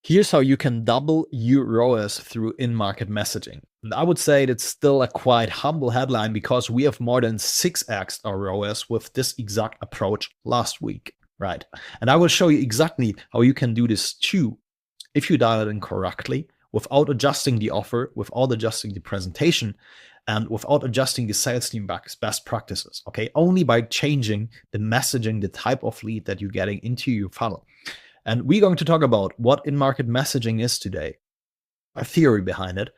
Here's how you can double your ROAS through in-market messaging. And I would say it's still a quite humble headline because we have more than 6x our ROAS with this exact approach last week, right? And I will show you exactly how you can do this too if you dial it in correctly, without adjusting the offer, without adjusting the presentation, and without adjusting the sales team best practices, okay? Only by changing the messaging, the type of lead that you're getting into your funnel. And we're going to talk about what in-market messaging is today, a theory behind it,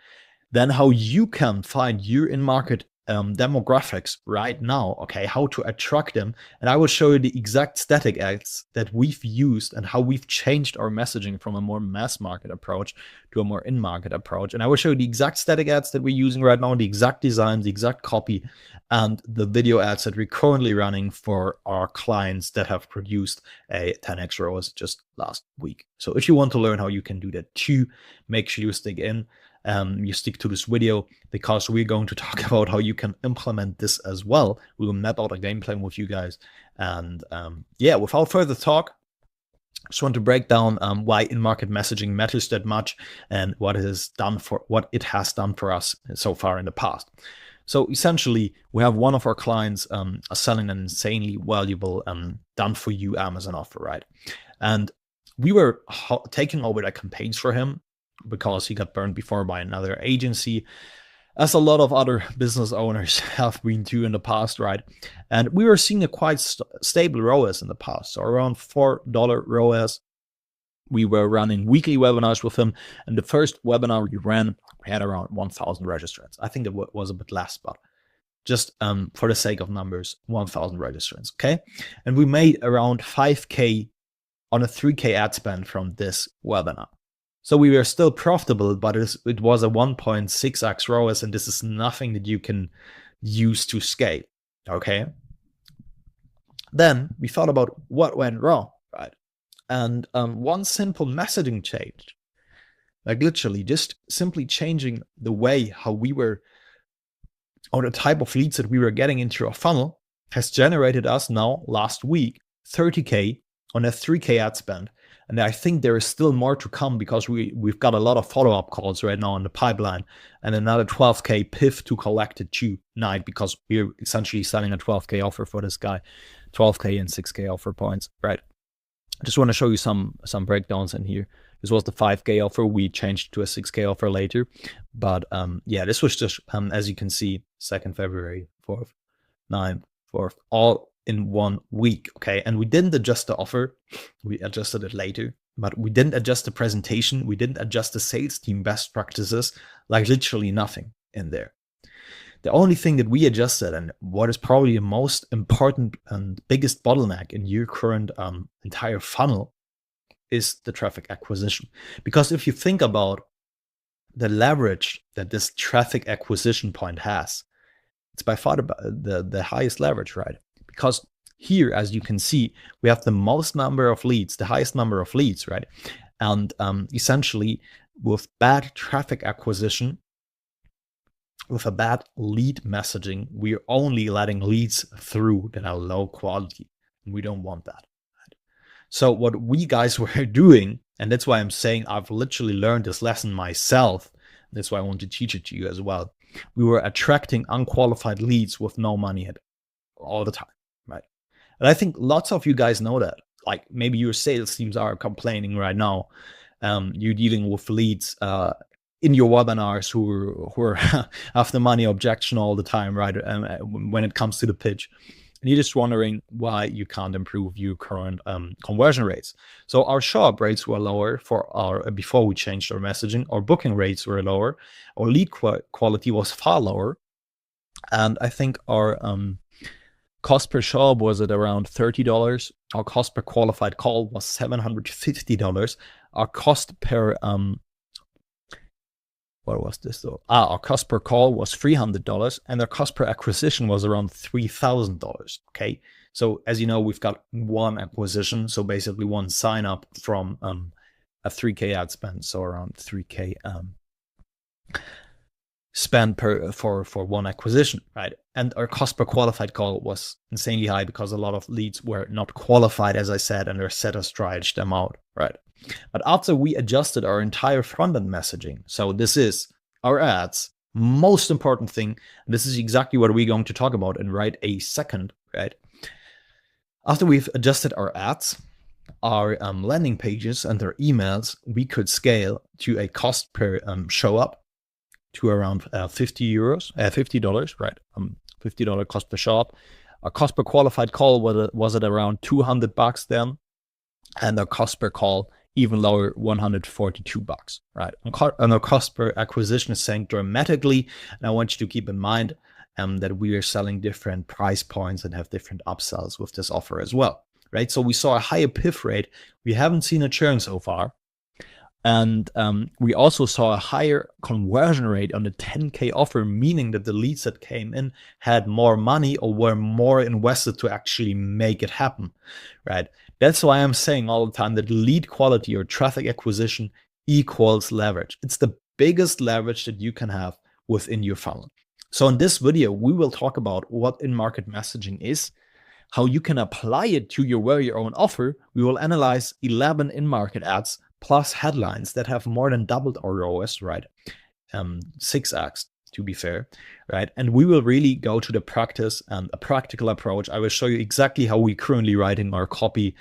then how you can find your in-market demographics right now, okay, how to attract them. And I will show you the exact static ads that we've used and how we've changed our messaging from a more mass market approach to a more in-market approach. And I will show you the exact static ads that we're using right now, the exact designs, the exact copy, and the video ads that we're currently running for our clients that have produced a 10x ROAS just last week. So if you want to learn how you can do that too, make sure you stick in. You stick to this video because we're going to talk about how you can implement this as well. We will map out a game plan with you guys. And yeah, without further talk, I just want to break down why in-market messaging matters that much and what it has done for us so far in the past. So essentially, we have one of our clients selling an insanely valuable done for you Amazon offer, right? And we were taking over the campaigns for him because he got burned before by another agency, as a lot of other business owners have been too in the past, right? And we were seeing a quite stable ROAS in the past, so around $4 ROAS. We were running weekly webinars with him, and the first webinar we ran, we had around 1,000 registrants. I think it was a bit less, but just for the sake of numbers, 1,000 registrants, okay? And we made around 5K on a 3K ad spend from this webinar. So we were still profitable, but it was a 1.6x ROAS, and this is nothing that you can use to scale, okay? Then we thought about what went wrong, right? And one simple messaging change, like literally just simply changing the way how we were, or the type of leads that we were getting into our funnel, has generated us now last week 30K on a 3K ad spend. And I think there is still more to come because we've got a lot of follow-up calls right now in the pipeline, and another 12K PIF to collect it tonight because we're essentially selling a 12K offer for this guy, 12K and 6K offer points, right? I just want to show you some breakdowns in here. This was the 5K offer. We changed to a 6K offer later. But yeah, this was just, as you can see, 2nd February, 4th, 9th, 4th, all in 1 week, okay? And we didn't adjust the offer. We adjusted it later, but we didn't adjust the presentation. We didn't adjust the sales team best practices, like literally nothing in there. The only thing that we adjusted, and what is probably the most important and biggest bottleneck in your current entire funnel, is the traffic acquisition. Because if you think about the leverage that this traffic acquisition point has, it's by far the highest leverage, right? Because here, as you can see, we have the most number of leads, the highest number of leads, right? And essentially, with bad traffic acquisition, with a bad lead messaging, we're only letting leads through that are low quality. And we don't want that. Right? So what we guys were doing, and that's why I'm saying I've literally learned this lesson myself. That's why I want to teach it to you as well. We were attracting unqualified leads with no money at all the time, right? And I think lots of you guys know that. Like maybe your sales teams are complaining right now. You're dealing with leads in your webinars who are have the money objection all the time, right? When it comes to the pitch. And you're just wondering why you can't improve your current conversion rates. So our show-up rates were lower before we changed our messaging. Our booking rates were lower. Our lead quality was far lower. And I think our cost per show-up was at around $30. Our cost per qualified call was $750. Our cost per what was this though? Our cost per call was $300, and our cost per acquisition was around $3,000. Okay, so as you know, we've got one acquisition, so basically one sign up from a 3K ad spend, so around 3K spend for one acquisition, right? And our cost per qualified call was insanely high because a lot of leads were not qualified, as I said, and our setters triaged them out, right? But after we adjusted our entire front-end messaging, so this is our ads, most important thing, this is exactly what we're going to talk about in right a second, right? After we've adjusted our ads, our landing pages and our emails, we could scale to a cost per show up to around 50 euros, $50, right? $50 cost per show up. Our cost per qualified call was at around $200 then, and our cost per call even lower, $142, right? And our cost per acquisition is sank dramatically. And I want you to keep in mind that we are selling different price points and have different upsells with this offer as well, right? So we saw a higher PIF rate. We haven't seen a churn so far. And we also saw a higher conversion rate on the 10K offer, meaning that the leads that came in had more money or were more invested to actually make it happen, right? That's why I'm saying all the time that lead quality or traffic acquisition equals leverage. It's the biggest leverage that you can have within your funnel. So in this video, we will talk about what in-market messaging is, how you can apply it to your very own offer. We will analyze 11 in-market ads plus headlines that have more than doubled our ROAS, right? 6x to be fair, right? And we will really go to the practice and a practical approach. I will show you exactly how we currently writing our copy,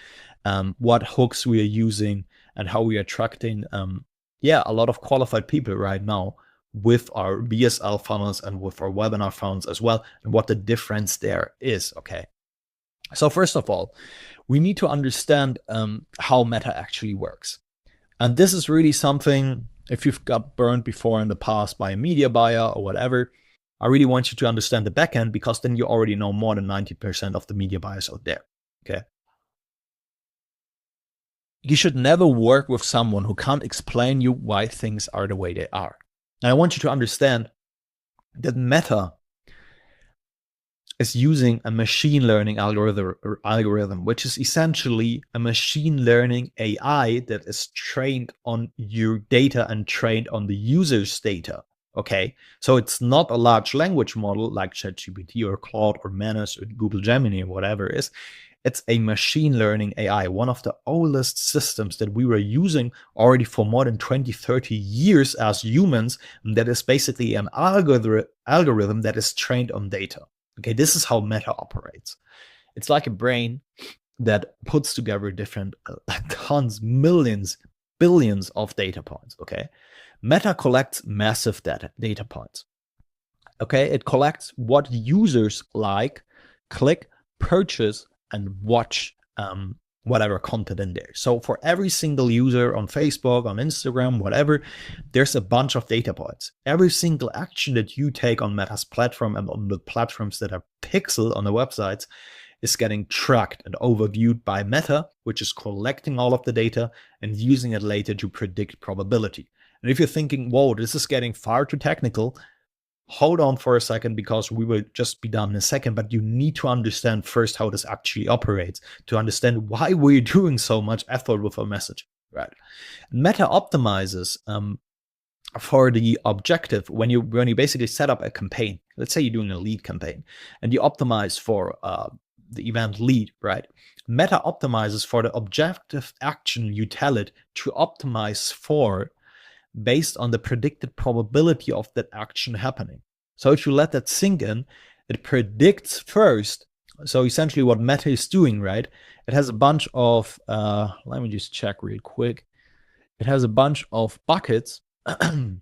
what hooks we are using, and how we are attracting, a lot of qualified people right now with our BSL funnels and with our webinar funnels as well, and what the difference there is, okay? So first of all, we need to understand how Meta actually works. And this is really something, if you've got burned before in the past by a media buyer or whatever, I really want you to understand the backend, because then you already know more than 90% of the media buyers out there, okay? You should never work with someone who can't explain you why things are the way they are. And I want you to understand that Meta is using a machine learning algorithm, which is essentially a machine learning AI that is trained on your data and trained on the user's data. Okay, so it's not a large language model like ChatGPT or Claude or Manus or Google Gemini or whatever it is. It's a machine learning AI, one of the oldest systems that we were using already for more than 20, 30 years as humans. That is basically an algorithm that is trained on data. Okay, this is how Meta operates. It's like a brain that puts together different tons, millions, billions of data points, okay? Meta collects massive data points, okay? It collects what users like, click, purchase, and watch whatever content in there. So for every single user on Facebook, on Instagram, whatever, there's a bunch of data points. Every single action that you take on Meta's platform and on the platforms that are pixel on the websites is getting tracked and overviewed by Meta, which is collecting all of the data and using it later to predict probability. And if you're thinking, whoa, this is getting far too technical, hold on for a second, because we will just be done in a second, but you need to understand first how this actually operates to understand why we're doing so much effort with our message, right? Meta optimizes for the objective when you basically set up a campaign. Let's say you're doing a lead campaign and you optimize for the event lead, right? Meta optimizes for the objective action you tell it to optimize for based on the predicted probability of that action happening. So if you let that sink in, it predicts first. So essentially what Meta is doing, right? It has a bunch of, let me just check real quick. It has a bunch of buckets that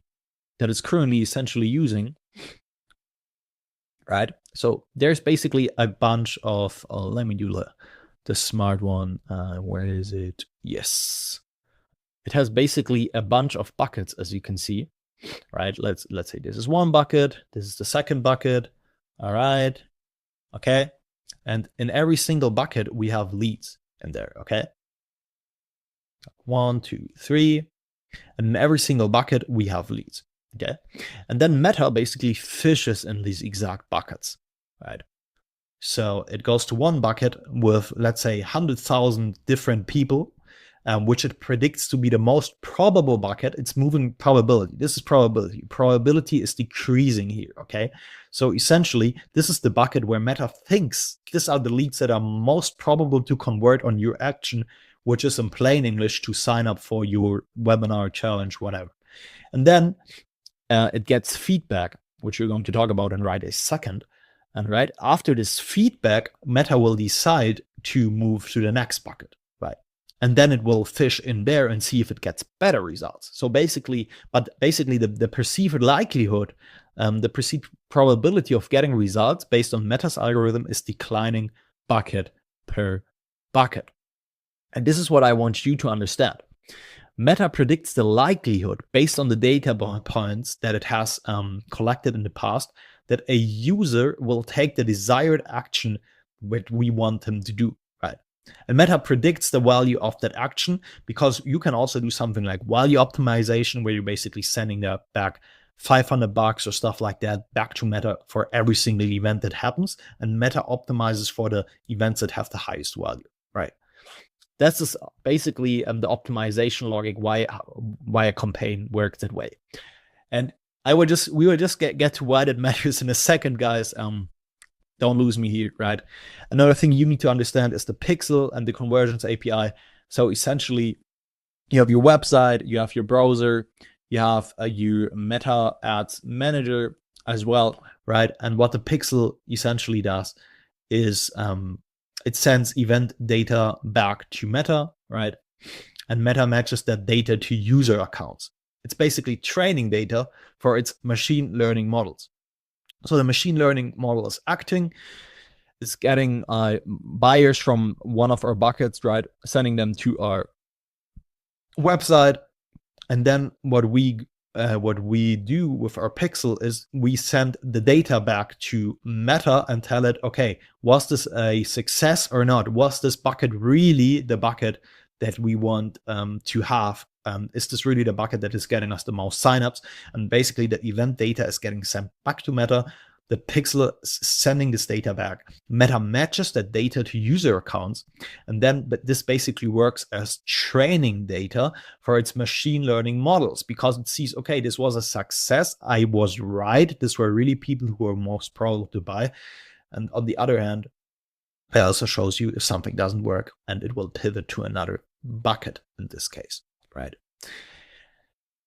it's currently essentially using, right? So there's basically a bunch of, let me do the smart one. Where is it? Yes. It has basically a bunch of buckets, as you can see, right? Let's say this is one bucket, this is the second bucket, all right, okay? And in every single bucket, we have leads in there, okay? 1, 2, 3, and in every single bucket, we have leads, okay? And then Meta basically fishes in these exact buckets, right? So it goes to one bucket with, let's say, 100,000 different people, which it predicts to be the most probable bucket. It's moving probability. This is probability. Probability is decreasing here, okay? So essentially, this is the bucket where Meta thinks these are the leads that are most probable to convert on your action which is in plain English to sign up for your webinar, challenge, whatever. And then it gets feedback, which we're going to talk about in right a second. And right after this feedback, Meta will decide to move to the next bucket, right? And then it will fish in there and see if it gets better results. So basically, the perceived likelihood, the perceived probability of getting results based on Meta's algorithm is declining bucket per bucket. And this is what I want you to understand. Meta predicts the likelihood based on the data points that it has collected in the past that a user will take the desired action that we want them to do, right? And Meta predicts the value of that action because you can also do something like value optimization, where you're basically sending that back $500 or stuff like that back to Meta for every single event that happens. And Meta optimizes for the events that have the highest value, right? That's just basically the optimization logic why a campaign works that way. And we will just get to why that matters in a second, guys. Don't lose me here, right? Another thing you need to understand is the pixel and the conversions API. So essentially, you have your website, you have your browser, you have your Meta Ads Manager as well, right? And what the pixel essentially does is it sends event data back to Meta, right? And Meta matches that data to user accounts. It's basically training data for its machine learning models. So the machine learning model is acting, is getting buyers from one of our buckets, right? Sending them to our website. And then what we do with our pixel is we send the data back to Meta and tell it, okay, was this a success or not? Was this bucket really the bucket that we want to have? Is this really the bucket that is getting us the most signups? And basically the event data is getting sent back to Meta. The pixel is sending this data back. Meta matches that data to user accounts. And then this basically works as training data for its machine learning models, because it sees, okay, this was a success. I was right. These were really people who were most probable to buy. And on the other hand, it also shows you if something doesn't work, and it will pivot to another bucket in this case, right?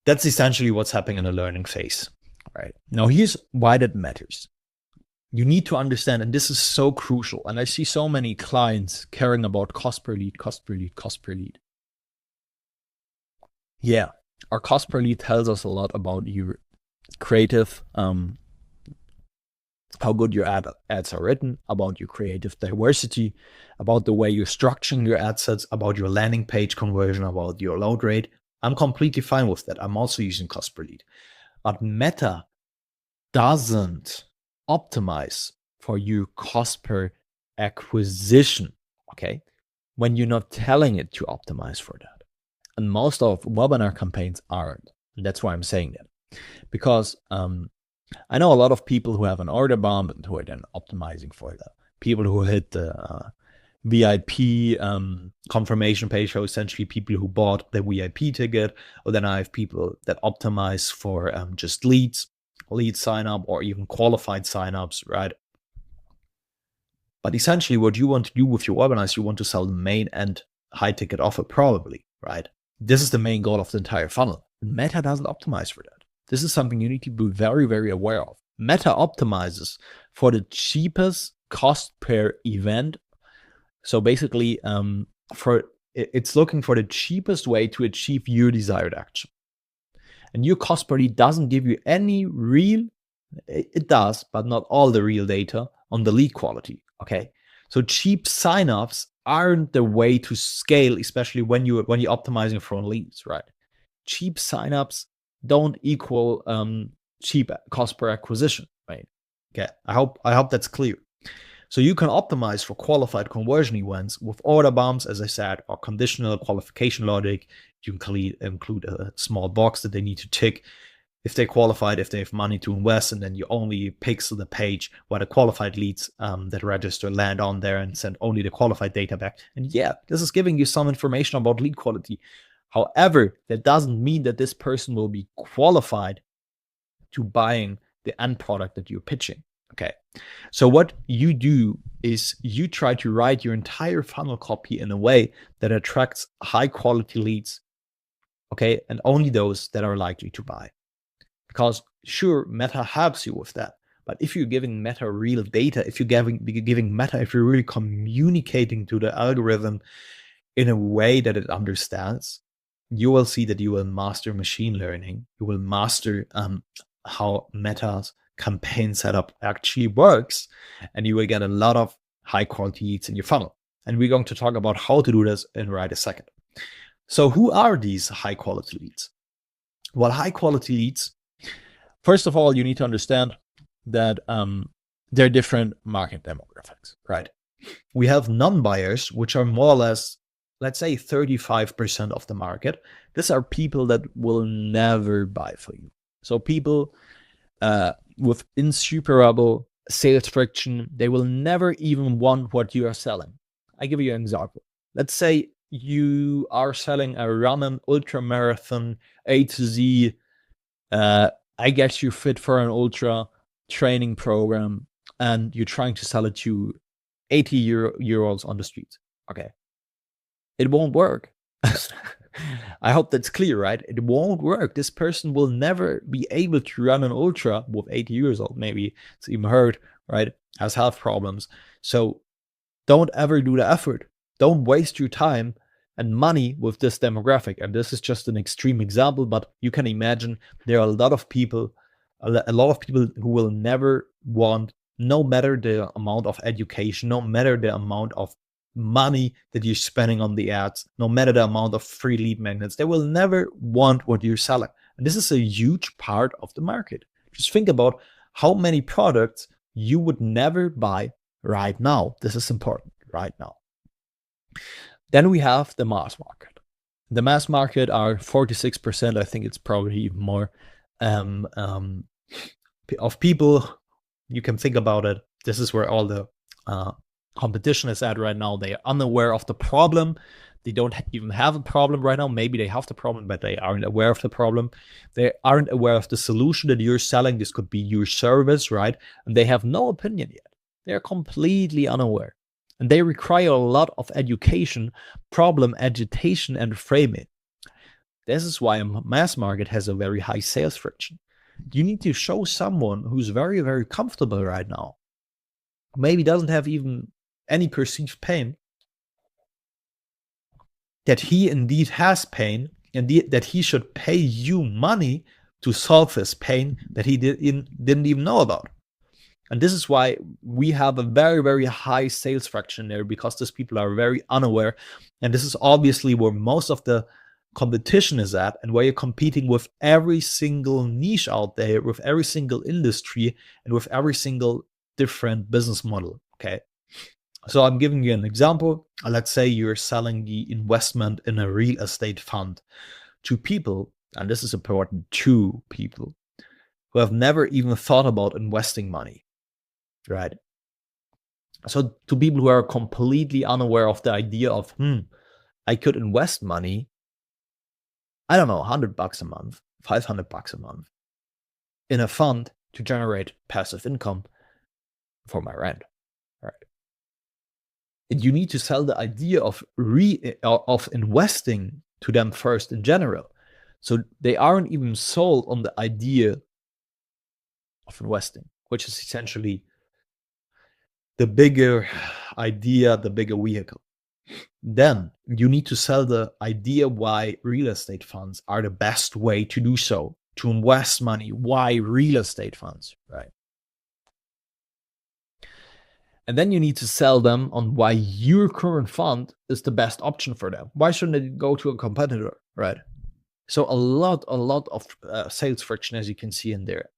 That's essentially what's happening in the learning phase, right? Now, here's why that matters. You need to understand, and this is so crucial, and I see so many clients caring about cost per lead, cost per lead, cost per lead. Yeah, our cost per lead tells us a lot about your creative, how good your ads are written, about your creative diversity, about the way you're structuring your ad sets, about your landing page conversion, about your load rate. I'm completely fine with that. I'm also using cost per lead. But Meta doesn't optimize for your cost per acquisition, okay? When you're not telling it to optimize for that. And most of webinar campaigns aren't. And that's why I'm saying that. Because I know a lot of people who have an order bomb and who are then optimizing for that. People who hit the VIP confirmation page, so essentially people who bought the VIP ticket. Or then I have people that optimize for just lead sign up, or even qualified signups, right? But essentially what you want to do with your webinar is you want to sell the main and high ticket offer, probably, right? This is the main goal of the entire funnel. Meta doesn't optimize for that. This is something you need to be very, very aware of. Meta optimizes for the cheapest cost per event. So basically, it's looking for the cheapest way to achieve your desired action. And your cost per lead doesn't give you any real, it does, but not all the real data on the lead quality, okay? So cheap signups aren't the way to scale, especially when you're optimizing for leads, right? Cheap signups don't equal cheap cost per acquisition, right? Okay, I hope that's clear. So you can optimize for qualified conversion events with order bombs, as I said, or conditional qualification logic. You can include a small box that they need to tick if they're qualified, if they have money to invest, and then you only pixel the page where the qualified leads that register land on there and send only the qualified data back. And yeah, this is giving you some information about lead quality. However, that doesn't mean that this person will be qualified to buying the end product that you're pitching, Okay. So what you do is you try to write your entire funnel copy in a way that attracts high quality leads. Okay. And only those that are likely to buy. Because sure, Meta helps you with that. But if you're giving Meta real data, if you're giving Meta, if you're really communicating to the algorithm in a way that it understands, you will see that you will master machine learning. You will master how Meta's campaign setup actually works, and you will get a lot of high quality leads in your funnel. And we're going to talk about how to do this in right a second. So who are these high quality leads? Well, high quality leads, first of all, you need to understand that there are different market demographics, right? We have non-buyers, which are more or less, let's say 35% of the market. These are people that will never buy for you. So people with insuperable sales friction, they will never even want what you are selling. I give you an example. Let's say you are selling a running ultra marathon A to Z. I guess you're fit for an ultra training program, and you're trying to sell it to 80-year-olds on the street. Okay. It won't work. I hope that's clear, right? It won't work. This person will never be able to run an ultra with 80 years old. Maybe it's even hurt, right? Has health problems. So don't ever do the effort. Don't waste your time and money with this demographic. And this is just an extreme example, but you can imagine there are a lot of people who will never want, no matter the amount of education, no matter the amount of money that you're spending on the ads, no matter the amount of free lead magnets, they will never want what you're selling. And this is a huge part of the market. Just think about how many products you would never buy right now. This is important right now. Then we have the mass market. The mass market are 46%. I think it's probably even more of people. You can think about it. This is where all the competition is at right now. They are unaware of the problem. They don't even have a problem right now. Maybe they have the problem, but they aren't aware of the problem. They aren't aware of the solution that you're selling. This could be your service, right? And they have no opinion yet. They're completely unaware. And they require a lot of education, problem agitation, and framing. This is why a mass market has a very high sales friction. You need to show someone who's very, very comfortable right now, maybe doesn't have even any perceived pain, that he indeed has pain, and that he should pay you money to solve his pain that he didn't even know about. And this is why we have a very, very high sales fraction there, because these people are very unaware. And this is obviously where most of the competition is at, and where you're competing with every single niche out there, with every single industry, and with every single different business model. Okay. So I'm giving you an example. Let's say you're selling the investment in a real estate fund to people, and this is important, to people who have never even thought about investing money, right? So to people who are completely unaware of the idea of, I could invest money, I don't know, $100 a month, $500 a month in a fund to generate passive income for my rent, right? And you need to sell the idea of investing to them first in general. So they aren't even sold on the idea of investing, which is essentially the bigger idea, the bigger vehicle. Then you need to sell the idea why real estate funds are the best way to do so, to invest money. Why real estate funds, right? And then you need to sell them on why your current fund is the best option for them. Why shouldn't they go to a competitor, right? So a lot of sales friction, as you can see in there,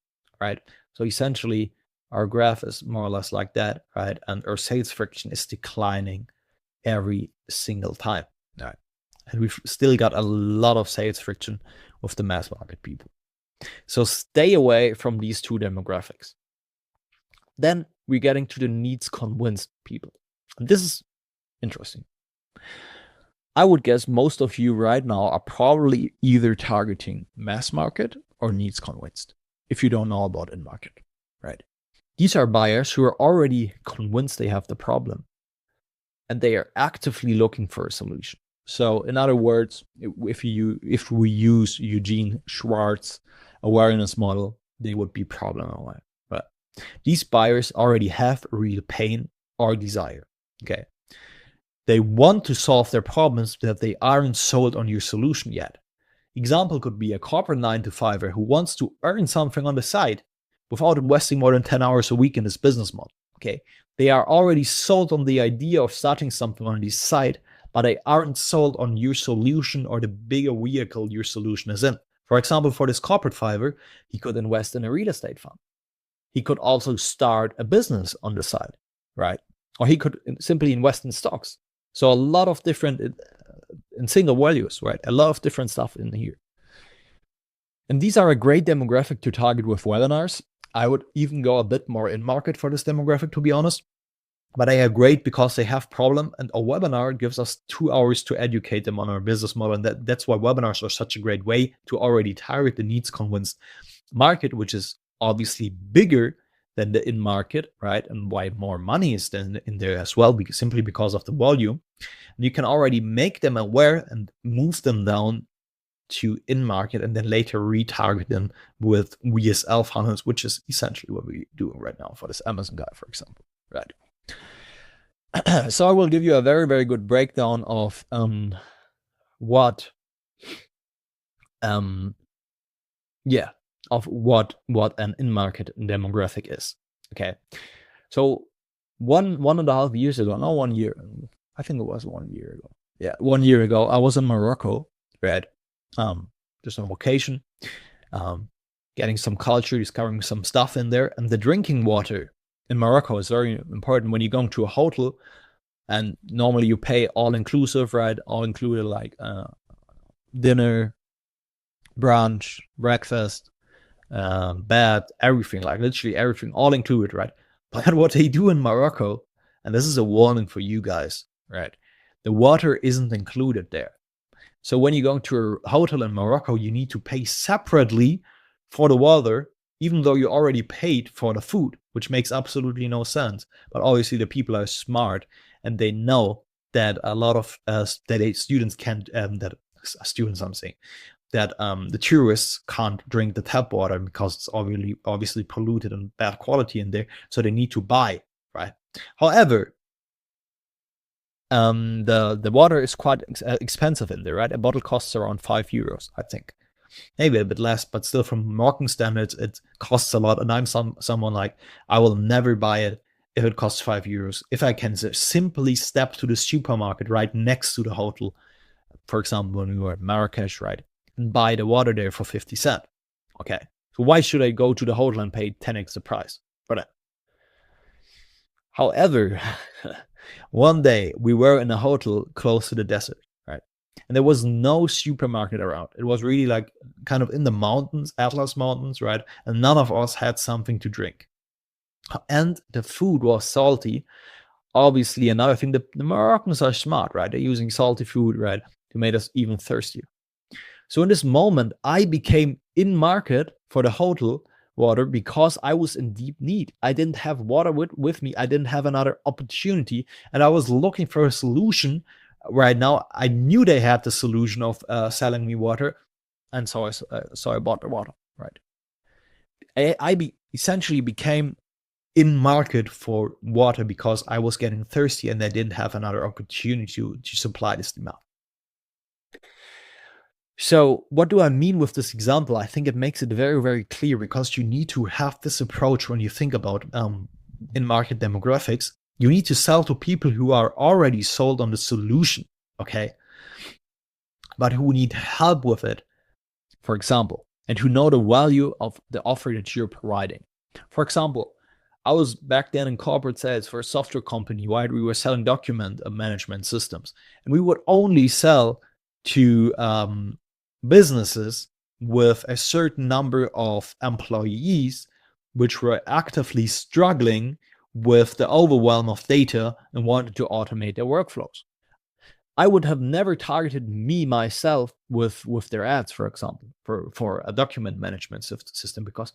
right? So essentially, our graph is more or less like that, right? And our sales friction is declining every single time, right? And we've still got a lot of sales friction with the mass market people. So stay away from these two demographics. Then we're getting to the needs convinced people. And this is interesting. I would guess most of you right now are probably either targeting mass market or needs convinced, if you don't know about in market, right? These are buyers who are already convinced they have the problem, and they are actively looking for a solution. So, in other words, if we use Eugene Schwartz's awareness model, they would be problem aware. But these buyers already have real pain or desire. Okay, they want to solve their problems, but they aren't sold on your solution yet. Example could be a corporate 9-to-5er who wants to earn something on the side without investing more than 10 hours a week in this business model. Okay, they are already sold on the idea of starting something on the side, but they aren't sold on your solution or the bigger vehicle your solution is in. For example, for this corporate fiver, he could invest in a real estate fund. He could also start a business on the side, right? Or he could simply invest in stocks. So a lot of different in single values, right? A lot of different stuff in here. And these are a great demographic to target with webinars. I would even go a bit more in market for this demographic, to be honest. But they are great because they have problem, and a webinar gives us 2 hours to educate them on our business model. And that's why webinars are such a great way to already target the needs convinced market, which is obviously bigger than the in market, right? And why more money is then in there as well, simply because of the volume. And you can already make them aware and move them down to in market, and then later retarget them with VSL funnels, which is essentially what we're doing right now for this Amazon guy, for example, right? So I will give you a very, very good breakdown of what an in-market demographic is. Okay, so one and a half years ago, not 1 year, I think it was 1 year ago. Yeah, 1 year ago, I was in Morocco, right? Just on vacation, getting some culture, discovering some stuff in there. And the drinking water in Morocco is very important when you're going to a hotel, and normally you pay all inclusive, right? All included, like dinner, brunch, breakfast, bed, everything, like literally everything, all included, right? But what they do in Morocco, and this is a warning for you guys, right? The water isn't included there. So when you're going to a hotel in Morocco, you need to pay separately for the water, even though you already paid for the food, which makes absolutely no sense. But obviously the people are smart, and they know that a lot of students can't, the tourists can't drink the tap water because it's obviously polluted and bad quality in there. So they need to buy, right? However, the water is quite expensive in there, right? A bottle costs around €5, I think. Maybe a bit less, but still from Moroccan standards, it costs a lot. And I'm someone like, I will never buy it if it costs €5. If I can simply step to the supermarket right next to the hotel, for example, when we were in Marrakesh, right, and buy the water there for 50 cents. Okay, so why should I go to the hotel and pay 10x the price for that? However, one day we were in a hotel close to the desert, right? And there was no supermarket around. It was really like kind of in the mountains, Atlas Mountains, right? And none of us had something to drink. And the food was salty. Obviously, another thing, the Moroccans are smart, right? They're using salty food, right, to make us even thirstier. So in this moment, I became in market for the hotel water because I was in deep need. I didn't have water with me. I didn't have another opportunity. And I was looking for a solution. Right now, I knew they had the solution of selling me water. And so I bought the water, right? I essentially became in market for water because I was getting thirsty and I didn't have another opportunity to supply this demand. So what do I mean with this example? I think it makes it very, very clear, because you need to have this approach when you think about in-market demographics. You need to sell to people who are already sold on the solution, okay? But who need help with it, for example, and who know the value of the offer that you're providing. For example, I was back then in corporate sales for a software company, right? We were selling document management systems, and we would only sell to businesses with a certain number of employees, which were actively struggling with the overwhelm of data and wanted to automate their workflows. I would have never targeted me myself with their ads, for example, for a document management system, because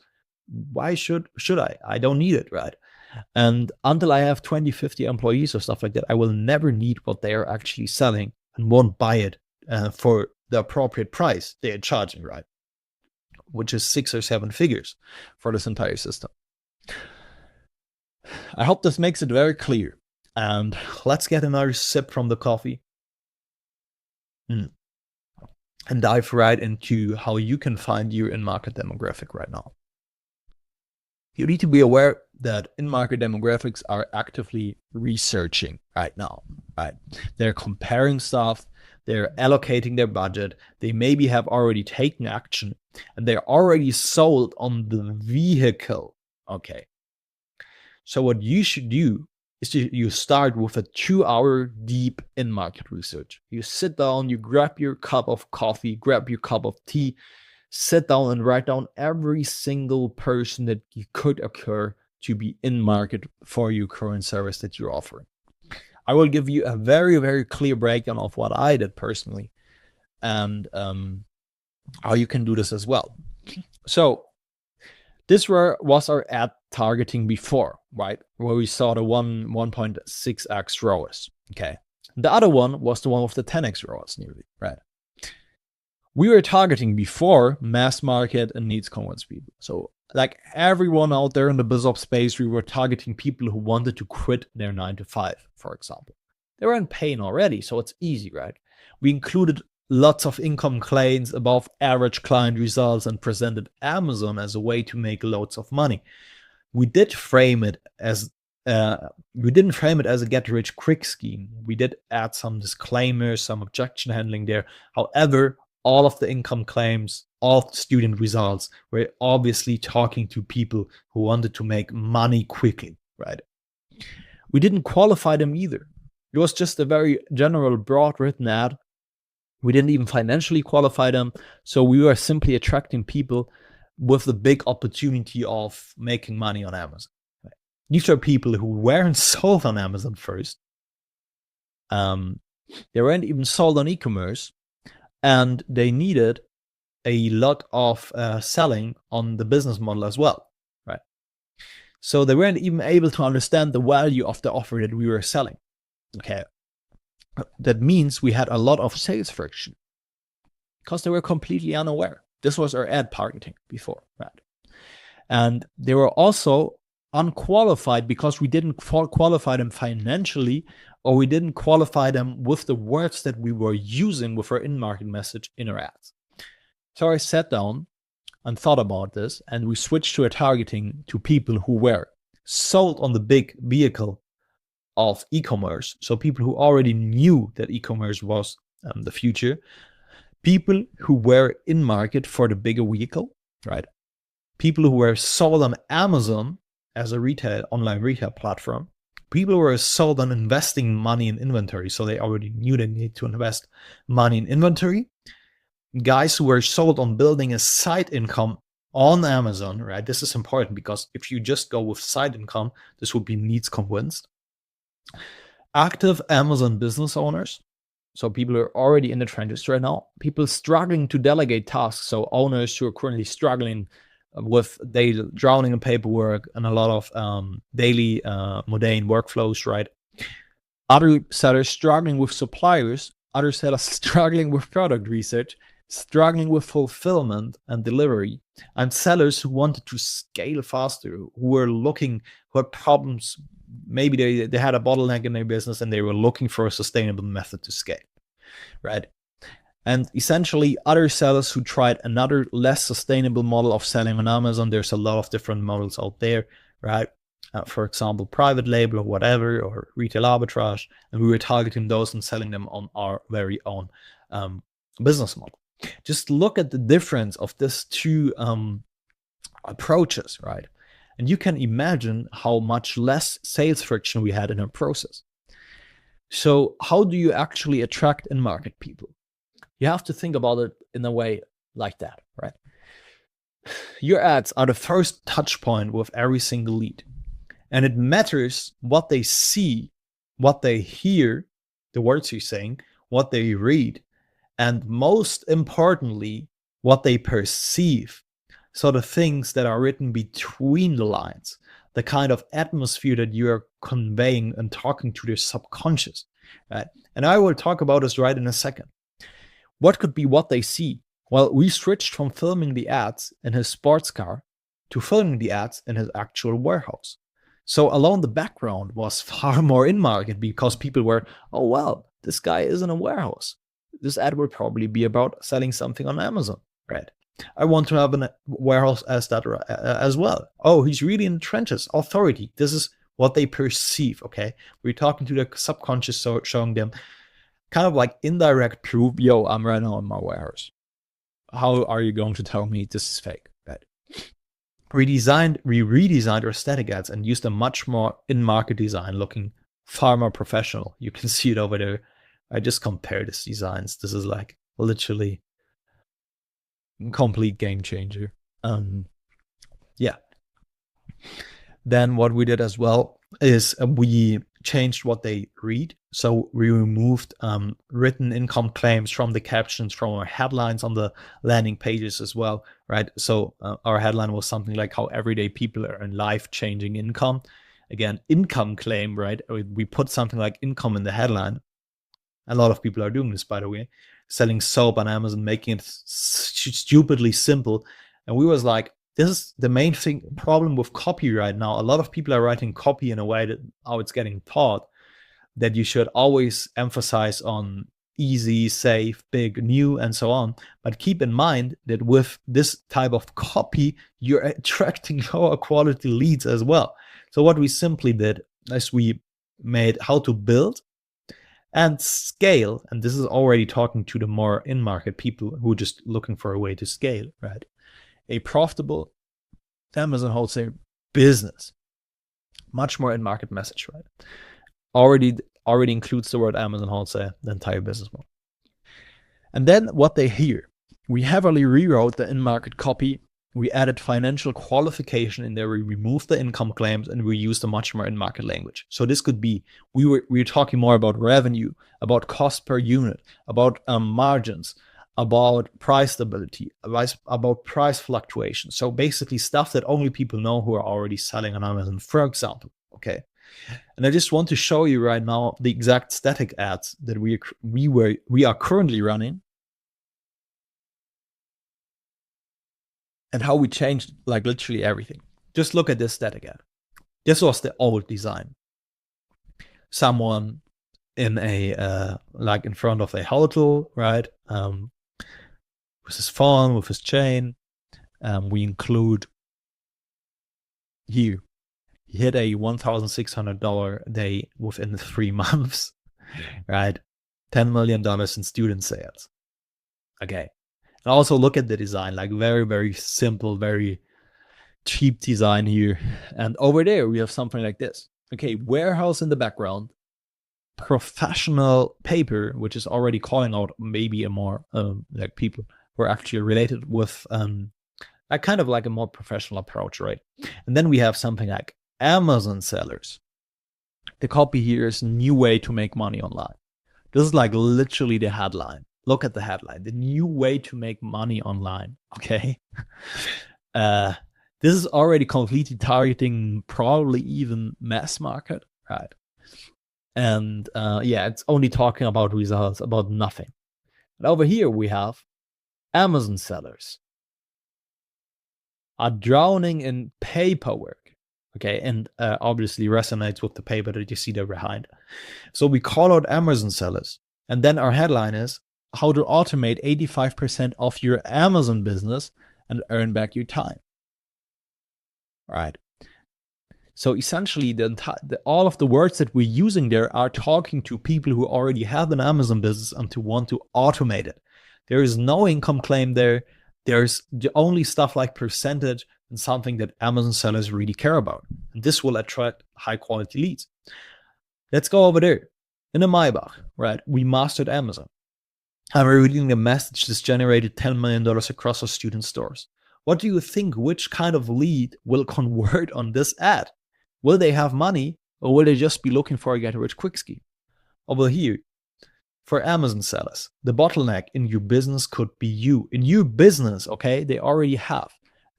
why should I? I don't need it, right? And until I have 20, 50 employees or stuff like that, I will never need what they are actually selling and won't buy it for the appropriate price they are charging, right? Which is 6 or 7 figures for this entire system. I hope this makes it very clear. And let's get another sip from the coffee and dive right into how you can find your in-market demographic right now. You need to be aware that in-market demographics are actively researching right now, right? They're comparing stuff, they're allocating their budget, they maybe have already taken action, and they're already sold on the vehicle, okay? So what you should do is you start with a 2-hour deep in-market research. You sit down, you grab your cup of coffee, grab your cup of tea, sit down and write down every single person that you could occur to be in market for your current service that you're offering. I will give you a very, very clear breakdown of what I did personally and how you can do this as well. So this was our ad targeting before, right? Where we saw the 1.6x ROAS. Okay. The other one was the one with the 10x ROAS nearly, right? We were targeting before mass market and needs convince people. So like everyone out there in the BizOps space, we were targeting people who wanted to quit their 9-to-5, for example. They were in pain already, so it's easy, right? We included lots of income claims, above average client results, and presented Amazon as a way to make loads of money. We didn't frame it as a get-rich-quick scheme. We did add some disclaimers, some objection handling there. However, all of the income claims, all of the student results were obviously talking to people who wanted to make money quickly, right? We didn't qualify them either. It was just a very general, broad written ad. We didn't even financially qualify them. So we were simply attracting people with the big opportunity of making money on Amazon. Right? These are people who weren't sold on Amazon first. They weren't even sold on e-commerce. And they needed a lot of selling on the business model as well, right? So they weren't even able to understand the value of the offer that we were selling. Okay. That means we had a lot of sales friction because they were completely unaware. This was our ad targeting before, right? And they were also unqualified because we didn't qualify them financially, or we didn't qualify them with the words that we were using with our in-market message in our ads. So I sat down and thought about this, and we switched to a targeting to people who were sold on the big vehicle of e-commerce. So people who already knew that e-commerce was the future. People who were in market for the bigger vehicle, right? People who were sold on Amazon as a online retail platform. People who were sold on investing money in inventory. So they already knew they needed to invest money in inventory. Guys who were sold on building a side income on Amazon, right? This is important because if you just go with side income, this would be needs convinced. Active Amazon business owners. So people who are already in the trenches right now. People struggling to delegate tasks. So owners who are currently struggling with drowning in paperwork and a lot of daily mundane workflows, right? Other sellers struggling with suppliers, other sellers struggling with product research, struggling with fulfillment and delivery, and sellers who wanted to scale faster, who had problems. Maybe they had a bottleneck in their business and they were looking for a sustainable method to scale, right? And essentially other sellers who tried another less sustainable model of selling on Amazon. There's a lot of different models out there, right? For example, private label or whatever, or retail arbitrage. And we were targeting those and selling them on our very own business model. Just look at the difference of these two approaches, right? And you can imagine how much less sales friction we had in our process. So how do you actually attract and market people? You have to think about it in a way like that, right? Your ads are the first touch point with every single lead. And it matters what they see, what they hear, the words you're saying, what they read, and most importantly, what they perceive. So the things that are written between the lines, the kind of atmosphere that you are conveying and talking to their subconscious, right? And I will talk about this right in a second. What could be what they see? Well, we switched from filming the ads in his sports car to filming the ads in his actual warehouse. So alone the background was far more in market because people were, oh, well, this guy is in a warehouse. This ad will probably be about selling something on Amazon, right? I want to have a warehouse as that as well. Oh, he's really in the trenches. Authority. This is what they perceive, okay? We're talking to the subconscious, so showing them kind of like indirect proof. Yo, I'm right now in my warehouse. How are you going to tell me this is fake? Right? We redesigned our static ads and used a much more in-market design, looking far more professional. You can see it over there. I just compared these designs. This is like literally complete game changer. Yeah. Then what we did as well is we changed what they read. So we removed written income claims from the captions, from our headlines on the landing pages as well, right? So our headline was something like how everyday people earn life-changing income. Again, income claim, right? We put something like income in the headline. A lot of people are doing this, by the way, selling soap on Amazon, making it stupidly simple. And we was like, this is the main problem with copy right now. A lot of people are writing copy in a way that how it's getting taught, that you should always emphasize on easy, safe, big, new, and so on. But keep in mind that with this type of copy, you're attracting lower quality leads as well. So what we simply did is we made how to build and scale, and this is already talking to the more in-market people who are just looking for a way to scale, right? A profitable Amazon wholesale business. Much more in-market message, right? Already includes the word Amazon wholesale, the entire business model. And then what they hear. We heavily rewrote the in-market copy. We added financial qualification in there. We removed the income claims and we used a much more in-market language. So this could be, we were talking more about revenue, about cost per unit, about margins, about price stability, about price fluctuation. So basically stuff that only people know who are already selling on Amazon, for example. Okay. And I just want to show you right now the exact static ads that we are currently running, and how we changed like literally everything. Just look at this static ad. This was the old design. Someone in a like in front of a hotel, right? With his phone, with his chain. We include here. He hit a $1,600 a day within 3 months, right? $10 million in student sales. Okay. And also look at the design, like very, very simple, very cheap design here. And over there, we have something like this. Okay, warehouse in the background, professional paper, which is already calling out maybe a more, like people who are actually related with a kind of like a more professional approach, right? And then we have something like Amazon sellers. The copy here is new way to make money online. This is like literally the headline. Look at the headline, the new way to make money online. Okay. This is already completely targeting probably even mass market, right? And yeah, it's only talking about results, about nothing. And over here we have Amazon sellers are drowning in paperwork. Okay, and obviously resonates with the paper that you see there behind. So we call out Amazon sellers. And then our headline is how to automate 85% of your Amazon business and earn back your time. Right. So essentially, all of the words that we're using there are talking to people who already have an Amazon business and to want to automate it. There is no income claim there. There's only stuff like percentage and something that Amazon sellers really care about. And this will attract high quality leads. Let's go over there. In the Maybach, right? We mastered Amazon. And we're reading the message that's generated $10 million across our student stores. What do you think? Which kind of lead will convert on this ad? Will they have money or will they just be looking for a get-rich-quick scheme? Over here, for Amazon sellers, the bottleneck in your business could be you. In your business, okay, they already have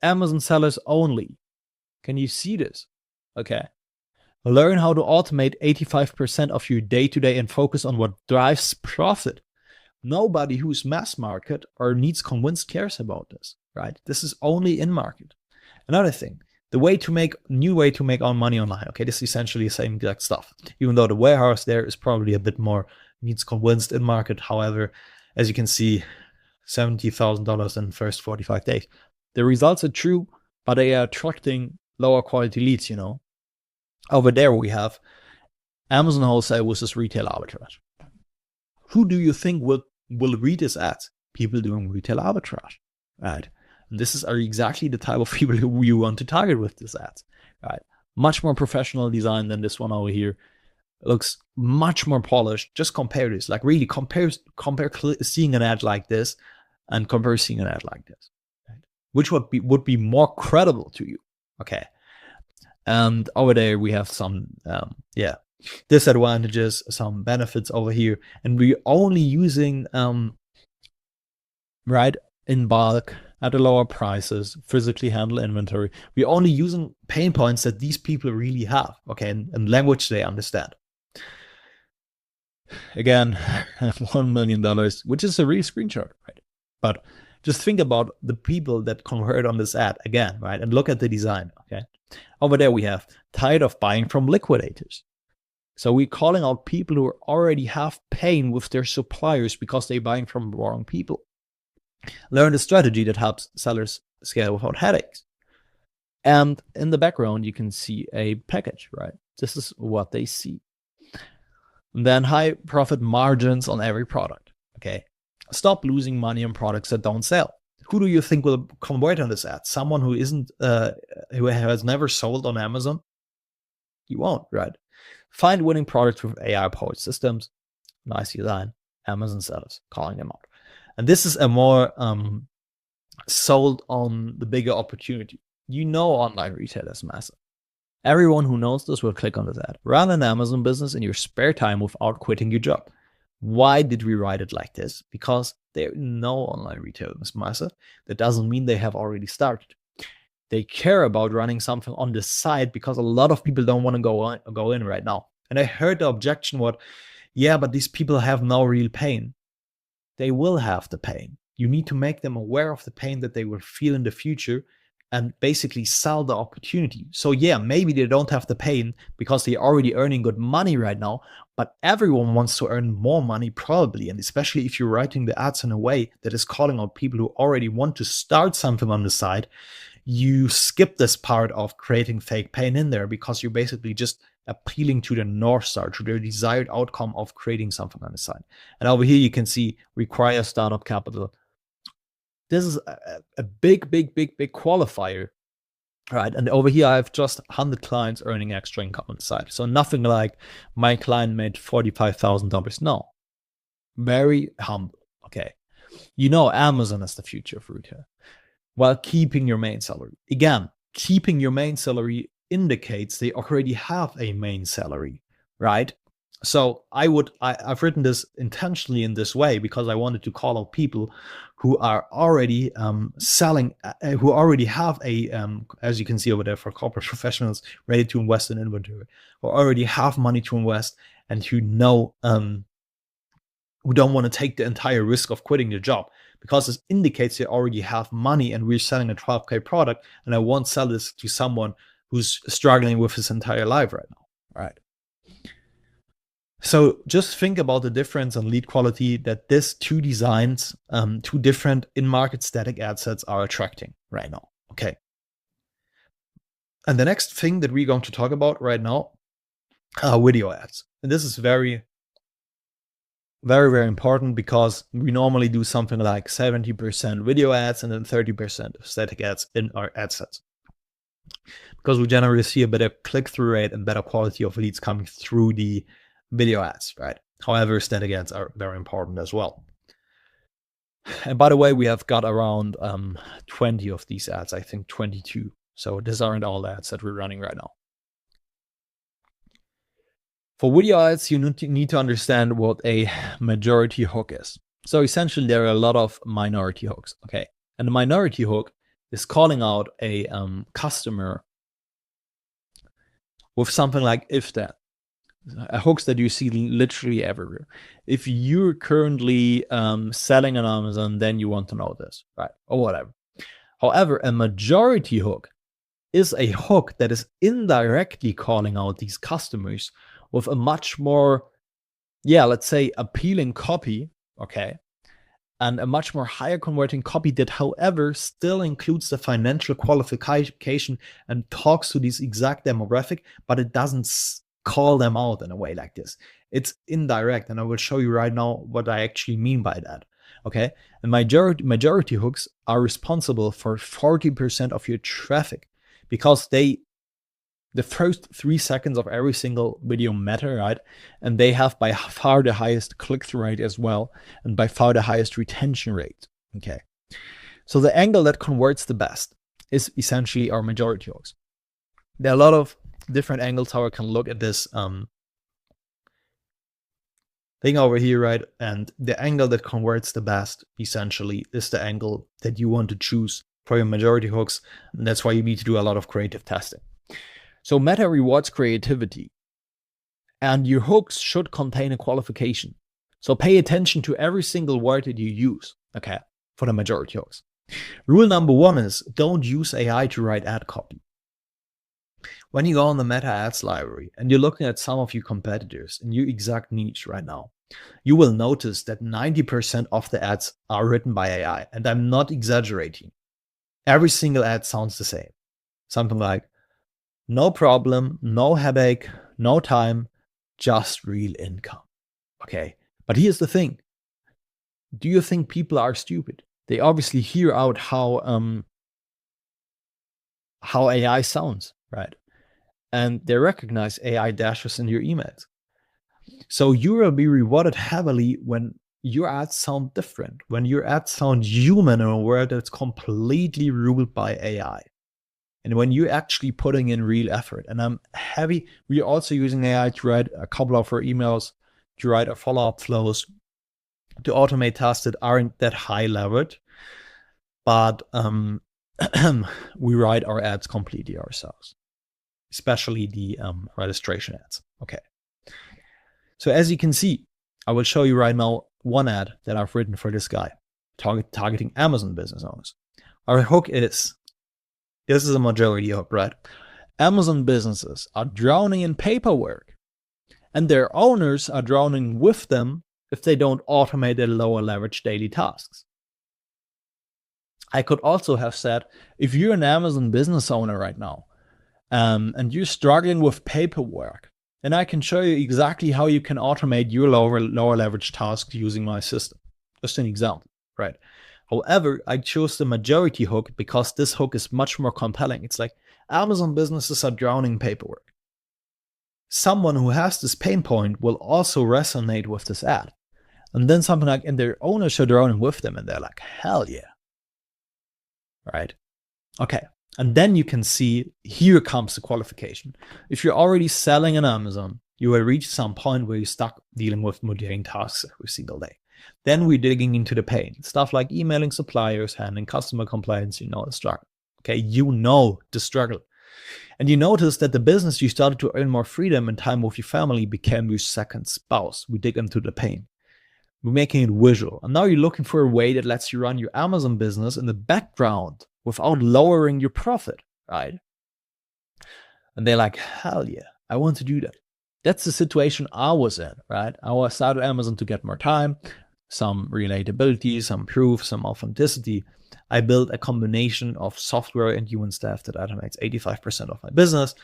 Amazon sellers only. Can you see this? Okay. Learn how to automate 85% of your day-to-day and focus on what drives profit. Nobody who's mass market or needs convinced cares about this, right? This is only in market. Another thing, new way to make our money online. Okay, this is essentially the same exact stuff. Even though the warehouse there is probably a bit more needs convinced in market. However, as you can see, $70,000 in the first 45 days. The results are true, but they are attracting lower quality leads, Over there we have Amazon wholesale versus retail arbitrage. Who do you think will read this ads? People doing retail arbitrage, right? And this are exactly the type of people who you want to target with this ads, right? Much more professional design than this one over here. It looks much more polished. Just compare this, like really compare seeing an ad like this and compare seeing an ad like this, right? Which would be more credible to you, okay? And over there we have some disadvantages, some benefits over here, and we're only using right in bulk at the lower prices, physically handle inventory. We're only using pain points that these people really have, okay, and language they understand. Again, $1 million, which is a real screenshot, right? But just think about the people that convert on this ad again, right? And look at the design, okay? Over there we have tired of buying from liquidators. So we're calling out people who already have pain with their suppliers because they're buying from the wrong people. Learn a strategy that helps sellers scale without headaches. And in the background, you can see a package, right? This is what they see. And then high profit margins on every product, okay? Stop losing money on products that don't sell. Who do you think will convert on this ad? Someone who who has never sold on Amazon? You won't, right? Find winning products with AI-powered systems. Nice design. Amazon sellers, calling them out. And this is a more sold on the bigger opportunity. Online retail is massive. Everyone who knows this will click on this ad. Run an Amazon business in your spare time without quitting your job. Why did we write it like this? Because there no online retail is massive. That doesn't mean they have already started. They care about running something on the side because a lot of people don't want to go in right now. And I heard the objection but these people have no real pain. They will have the pain. You need to make them aware of the pain that they will feel in the future and basically sell the opportunity. So maybe they don't have the pain because they're already earning good money right now, but everyone wants to earn more money probably. And especially if you're writing the ads in a way that is calling out people who already want to start something on the side, you skip this part of creating fake pain in there because you're basically just appealing to the North Star, to the desired outcome of creating something on the side. And over here, you can see require startup capital. This is a big qualifier, right? And over here, I have just 100 clients earning extra income on the side. So nothing like my client made $45,000. No, very humble, okay? Amazon is the future of retail while keeping your main salary. Again, keeping your main salary indicates they already have a main salary, right? So I've written this intentionally in this way because I wanted to call out people who are already selling, who already have as you can see over there for corporate professionals ready to invest in inventory, who already have money to invest and who who don't want to take the entire risk of quitting their job because this indicates they already have money and we're selling a 12K product and I won't sell this to someone who's struggling with his entire life right now, right? So just think about the difference in lead quality that these two designs, two different in-market static ad sets are attracting right now, okay? And the next thing that we're going to talk about right now are video ads. And this is very important because we normally do something like 70% video ads and then 30% of static ads in our ad sets. Because we generally see a better click-through rate and better quality of leads coming through the video ads, right? However, static ads are very important as well. And by the way, we have got around 20 of these ads, I think 22. So these aren't all ads that we're running right now. For video ads, you need to understand what a majority hook is. So essentially, there are a lot of minority hooks, okay? And the minority hook is calling out a customer with something like if that, hooks that you see literally everywhere. If you're currently selling on Amazon, then you want to know this, right? Or whatever. However, a majority hook is a hook that is indirectly calling out these customers with a much more, let's say, appealing copy, okay? And a much more higher converting copy that, however, still includes the financial qualification and talks to this exact demographic, but it doesn't call them out in a way like this. It's indirect, and I will show you right now what I actually mean by that. Okay, and majority hooks are responsible for 40% of your traffic because the first 3 seconds of every single video matter, right? And they have by far the highest click-through rate as well, and by far the highest retention rate. Okay, so the angle that converts the best is essentially our majority hooks. There are a lot of different angles how I can look at this thing over here, right? And the angle that converts the best essentially is the angle that you want to choose for your majority hooks, and that's why you need to do a lot of creative testing. So Meta rewards creativity, and your hooks should contain a qualification. So pay attention to every single word that you use, okay, for the majority hooks. Rule number 1 is don't use AI to write ad copy. When you go on the Meta Ads library and you're looking at some of your competitors in your exact niche right now, you will notice that 90% of the ads are written by AI. And I'm not exaggerating. Every single ad sounds the same. Something like, no problem, no headache, no time, just real income. Okay, but here's the thing. Do you think people are stupid? They obviously hear out how AI sounds, right? And they recognize AI dashes in your emails. So you will be rewarded heavily when your ads sound different, when your ads sound human in a world that's completely ruled by AI. And when you're actually putting in real effort. And we're also using AI to write a couple of our emails, to write our follow-up flows, to automate tasks that aren't that high leveled. But we write our ads completely ourselves, especially the registration ads. Okay. So as you can see, I will show you right now one ad that I've written for this guy, targeting Amazon business owners. Our hook is, this is a majority hook, right? Amazon businesses are drowning in paperwork, and their owners are drowning with them if they don't automate their lower leverage daily tasks. I could also have said, if you're an Amazon business owner right now, and you're struggling with paperwork, and I can show you exactly how you can automate your lower leverage tasks using my system. Just an example, right? However, I chose the majority hook because this hook is much more compelling. It's like Amazon businesses are drowning in paperwork. Someone who has this pain point will also resonate with this ad. And then something like, and their owners are drowning with them, and they're like, hell yeah. Right? Okay. And then you can see, here comes the qualification. If you're already selling on Amazon, you will reach some point where you're stuck dealing with mundane tasks every single day. Then we're digging into the pain. Stuff like emailing suppliers, handling customer complaints, the struggle. Okay, the struggle. And you notice that the business you started to earn more freedom and time with your family became your second spouse. We dig into the pain. We're making it visual. And now you're looking for a way that lets you run your Amazon business in the background without lowering your profit, right? And they're like, hell yeah, I want to do that. That's the situation I was in, right? I started Amazon to get more time, some relatability, some proof, some authenticity. I built a combination of software and human staff that automates 85% of my business.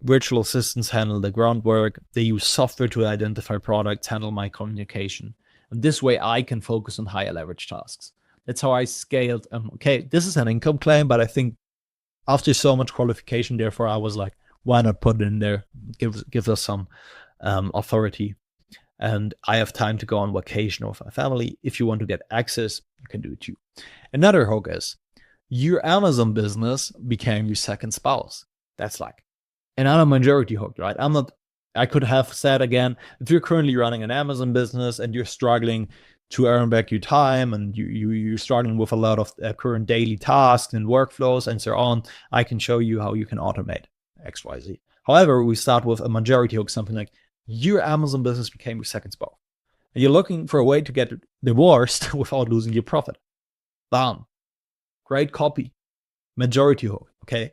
Virtual assistants handle the groundwork. They use software to identify products, handle my communication. And this way I can focus on higher leverage tasks. That's how I scaled. Okay, this is an income claim, but I think after so much qualification, therefore, I was like, why not put it in there? Gives us some authority. And I have time to go on vacation with my family. If you want to get access, you can do it too. Another hook is, your Amazon business became your second spouse. That's like another majority hook, right? I could have said again, if you're currently running an Amazon business and you're struggling to earn back your time, and you're struggling with a lot of current daily tasks and workflows and so on, I can show you how you can automate XYZ. However, we start with a majority hook, something like your Amazon business became your second spot. And you're looking for a way to get divorced without losing your profit. Bam. Great copy. Majority hook, okay?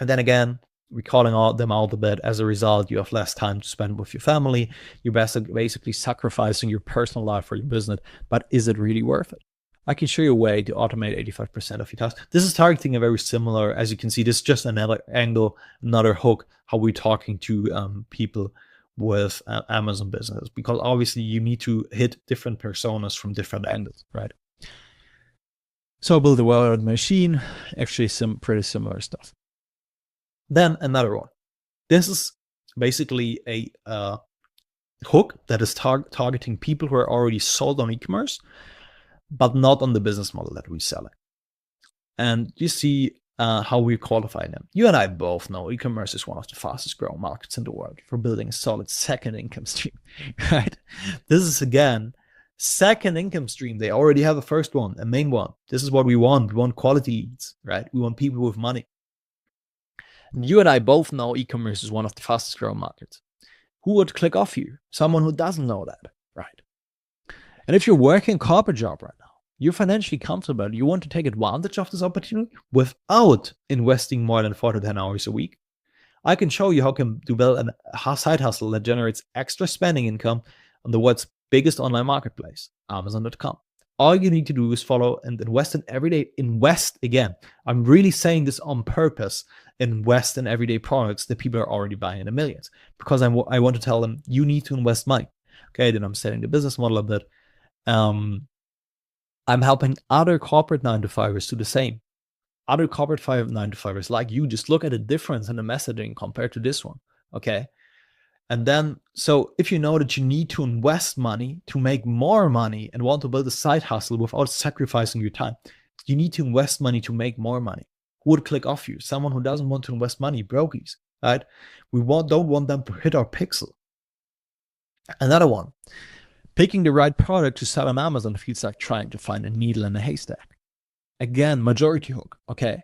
And then again, we're calling them out a bit. As a result, you have less time to spend with your family. You're basically sacrificing your personal life for your business. But is it really worth it? I can show you a way to automate 85% of your tasks. This is targeting a very similar, as you can see, this is just another angle, another hook, how we're talking to people with Amazon business. Because obviously you need to hit different personas from different angles, right? So build a well-oiled machine, actually some pretty similar stuff. Then another one. This is basically a hook that is targeting people who are already sold on e-commerce, but not on the business model that we're selling. And you see how we qualify them. You and I both know e-commerce is one of the fastest growing markets in the world for building a solid second income stream, right? This is, again, second income stream. They already have a first one, a main one. This is what we want. We want quality leads, right? We want people with money. And you and I both know e-commerce is one of the fastest growing markets. Who would click off you? Someone who doesn't know that, right? And if you're working a corporate job right now, you're financially comfortable, you want to take advantage of this opportunity without investing more than 4 to 10 hours a week, I can show you how to build a side hustle that generates extra spending income on the world's biggest online marketplace, Amazon.com. All you need to do is follow and invest in everyday, invest again. I'm really saying this on purpose, invest in everyday products that people are already buying in the millions, because I want to tell them you need to invest money. Okay, then I'm setting the business model a bit. I'm helping other corporate 9-to-5ers do the same. Other corporate 9-to-5ers like you, just look at the difference in the messaging compared to this one, okay? And then, so if you know that you need to invest money to make more money and want to build a side hustle without sacrificing your time, you need to invest money to make more money. Who would click off you? Someone who doesn't want to invest money, brokies, right? We don't want them to hit our pixel. Another one. Picking the right product to sell on Amazon feels like trying to find a needle in a haystack. Again, majority hook, okay?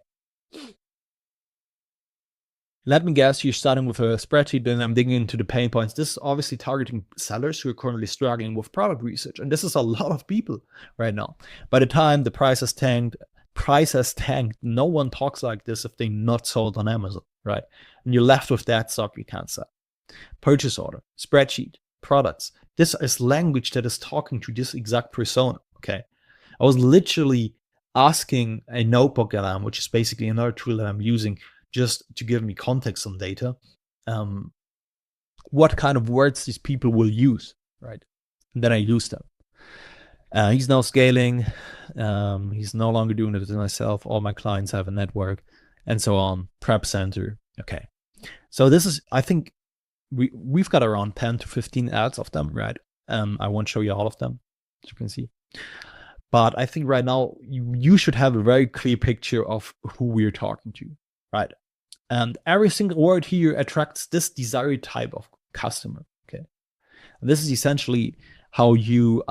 Let me guess, you're starting with a spreadsheet, then I'm digging into the pain points. This is obviously targeting sellers who are currently struggling with product research. And this is a lot of people right now. By the time the price has tanked, no one talks like this if they're not sold on Amazon, right? And you're left with that stock you can't sell. Purchase order, spreadsheet, products. This is language that is talking to this exact persona, okay? I was literally asking a notebook LM, which is basically another tool that I'm using just to give me context on data, what kind of words these people will use, right? And then I use them. He's now scaling. He's no longer doing it myself. All my clients have a network and so on. Prep center. Okay. So this is, I think, we've got around 10 to 15 ads of them, right? I won't show you all of them, as you can see. But I think right now you should have a very clear picture of who we're talking to, right? And every single word here attracts this desired type of customer, okay? And this is essentially how you,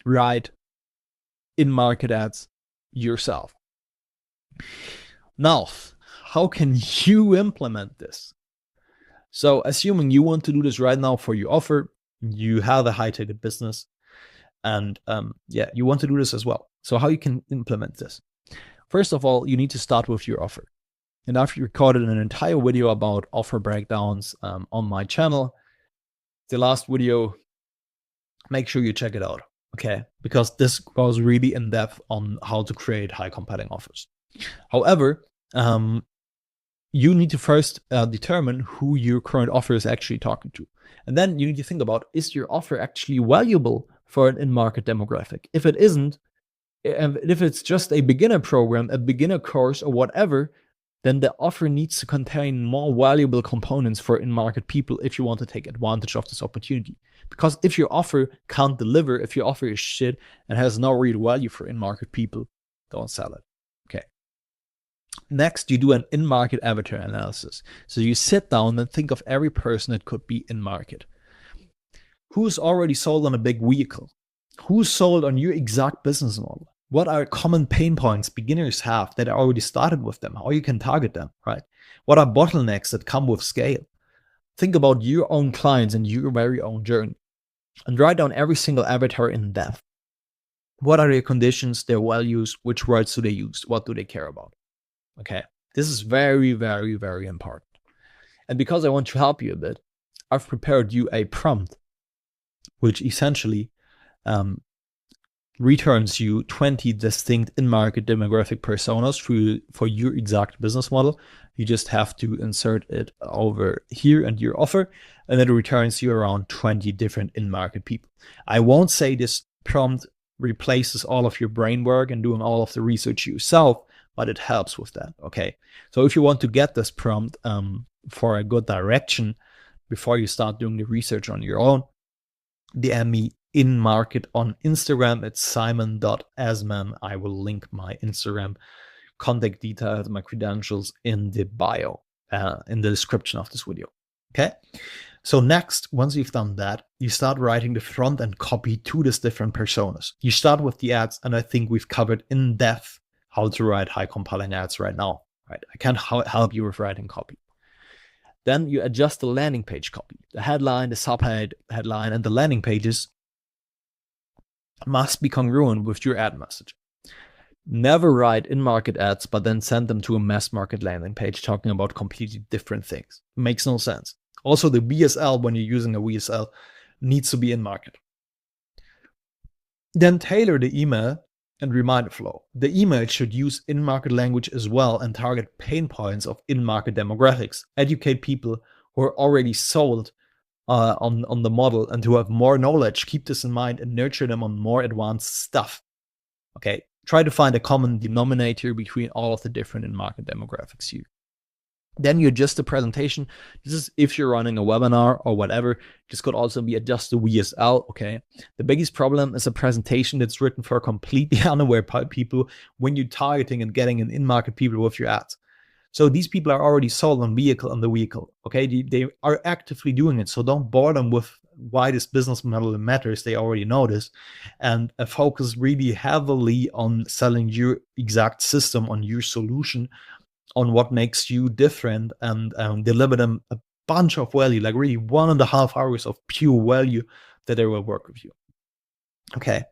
write in-market ads yourself. Now, how can you implement this? So assuming you want to do this right now for your offer, you have a high-ticket business, and you want to do this as well. So how you can implement this? First of all, you need to start with your offer. And I've recorded an entire video about offer breakdowns on my channel. The last video, make sure you check it out, okay? Because this goes really in depth on how to create high compelling offers. However, you need to first determine who your current offer is actually talking to. And then you need to think about, is your offer actually valuable for an in-market demographic? If it isn't, if it's just a beginner program, a beginner course, or whatever, then the offer needs to contain more valuable components for in-market people if you want to take advantage of this opportunity. Because if your offer can't deliver, if your offer is shit and has no real value for in-market people, don't sell it. Okay. Next, you do an in-market avatar analysis. So you sit down and think of every person that could be in-market. Who's already sold on a big vehicle? Who's sold on your exact business model? What are common pain points beginners have that are already started with them? How you can target them, right? What are bottlenecks that come with scale? Think about your own clients and your very own journey and write down every single avatar in depth. What are their conditions, their values, which words do they use, what do they care about? Okay, this is very, very, very important. And because I want to help you a bit, I've prepared you a prompt, which essentially returns you 20 distinct in-market demographic personas for your exact business model. You just have to insert it over here and your offer, and it returns you around 20 different in-market people. I won't say this prompt replaces all of your brain work and doing all of the research yourself, but it helps with that, okay? So if you want to get this prompt for a good direction before you start doing the research on your own, DM me in market on Instagram. It's simon.asman. I will link my Instagram contact details, my credentials in the bio, in the description of this video. Okay. So next, once you've done that, you start writing the front end copy to these different personas. You start with the ads, and I think we've covered in depth how to write high compelling ads right now. Right? I can't help you with writing copy. Then you adjust the landing page copy. The headline, the subheadline, and the landing pages must be congruent with your ad message. Never write in-market ads, but then send them to a mass market landing page talking about completely different things. It makes no sense. Also, the VSL, when you're using a VSL, needs to be in-market. Then tailor the email and reminder flow. The email should use in-market language as well and target pain points of in-market demographics. Educate people who are already sold on the model and who have more knowledge. Keep this in mind and nurture them on more advanced stuff. Okay, try to find a common denominator between all of the different in-market demographics here. Then you adjust the presentation. This is if you're running a webinar or whatever. This could also be adjust the VSL, okay? The biggest problem is a presentation that's written for completely unaware people when you're targeting and getting an in-market people with your ads. So these people are already sold on the vehicle, okay? They are actively doing it, so don't bore them with why this business model matters. They already know this. And focus really heavily on selling your exact system, on your solution, on what makes you different, and deliver them a bunch of value, like really 1.5 hours of pure value that they will work with you. Okay.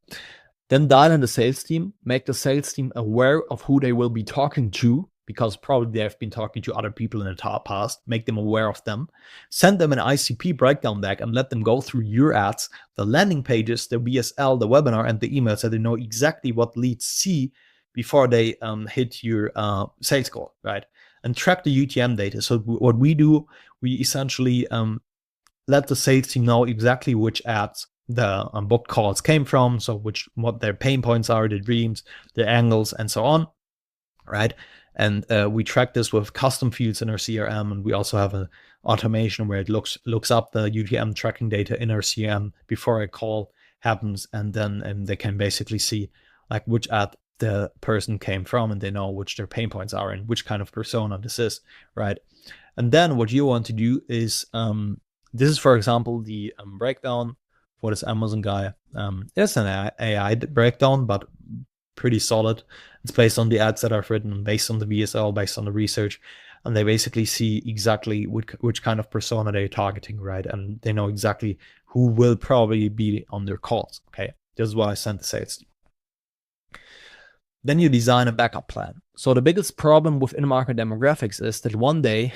Then dial in the sales team, make the sales team aware of who they will be talking to, because probably they have been talking to other people in the past. Make them aware of them. Send them an ICP breakdown deck and let them go through your ads, the landing pages, the VSL, the webinar, and the emails, so they know exactly what leads see before they hit your sales call, right? And track the UTM data. So what we do, we essentially let the sales team know exactly which ads the booked calls came from, so what their pain points are, the dreams, the angles, and so on, right? And we track this with custom fields in our CRM, and we also have an automation where it looks up the UTM tracking data in our CRM before a call happens, and then they can basically see like which ad the person came from, and they know which their pain points are and which kind of persona this is, right? And then what you want to do is, this is, for example, the breakdown for this Amazon guy. It's an AI breakdown, but pretty solid. It's based on the ads that I've written, based on the VSL, based on the research, and they basically see exactly which kind of persona they're targeting, right? And they know exactly who will probably be on their calls, okay? This is why I sent the sales team. Then you design a backup plan. So the biggest problem with in-market demographics is that one day,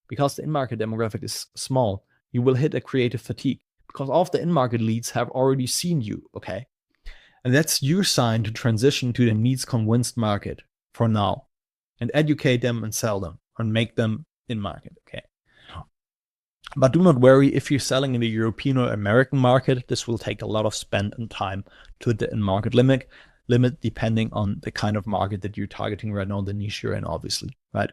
because the in-market demographic is small, you will hit a creative fatigue because all of the in-market leads have already seen you, okay? And that's your sign to transition to the needs-convinced market for now and educate them and sell them and make them in-market, okay? But do not worry, if you're selling in the European or American market, this will take a lot of spend and time to hit the in-market limit depending on the kind of market that you're targeting right now, the niche you're in, obviously, right?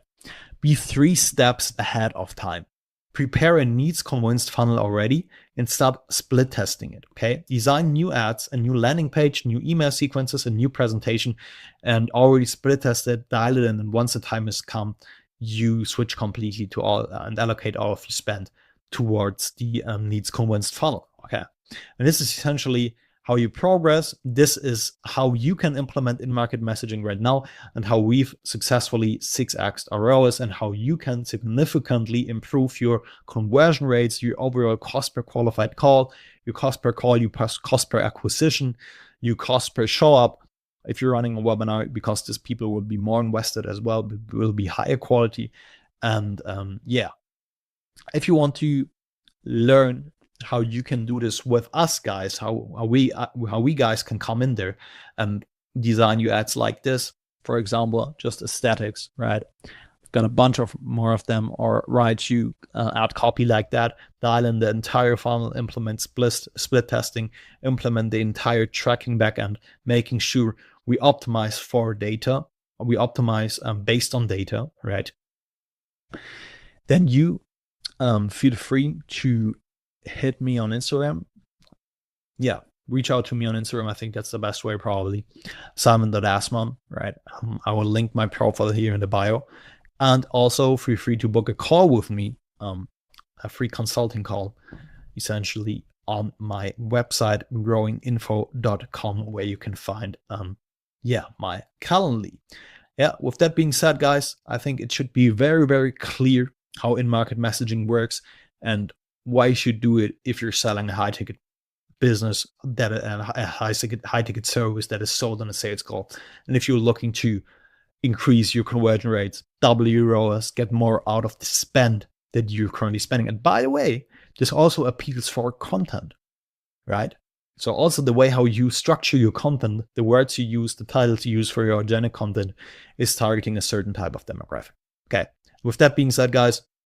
Be 3 steps ahead of time. Prepare a needs convinced funnel already and start split testing it, okay? Design new ads, a new landing page, new email sequences, a new presentation, and already split test it, dial it in, and once the time has come, you switch completely to all and allocate all of your spend towards the needs convinced funnel, Okay. And this is essentially how you progress. This is how you can implement in-market messaging right now, and how we've successfully 6x'd our ROAS, and how you can significantly improve your conversion rates, your overall cost per qualified call, your cost per call, your cost per acquisition, your cost per show up. If you're running a webinar, because these people will be more invested as well, will be higher quality. And yeah, if you want to learn how you can do this with us guys, how we guys can come in there and design you ads like this, for example, just aesthetics, right? I've got a bunch of more of them, or write you ad copy like that, dial in the entire funnel, implement split testing, implement the entire tracking backend, making sure we optimize for data, we optimize based on data, right? Then you feel free to hit me on Instagram. Yeah, reach out to me on Instagram. I think that's the best way, probably. Simon.Assmann, right? I will link my profile here in the bio. And also feel free to book a call with me, a free consulting call, essentially, on my website, growinginfo.com, where you can find, my Calendly. Yeah, with that being said, guys, I think it should be very, very clear how in-market messaging works and why you should do it if you're selling a high-ticket business, that a high-ticket service that is sold on a sales call. And if you're looking to increase your conversion rates, double your ROAS, get more out of the spend that you're currently spending. And by the way, this also appeals for content, right? So also the way how you structure your content, the words you use, the titles you use for your organic content is targeting a certain type of demographic. Okay. With that being said, guys,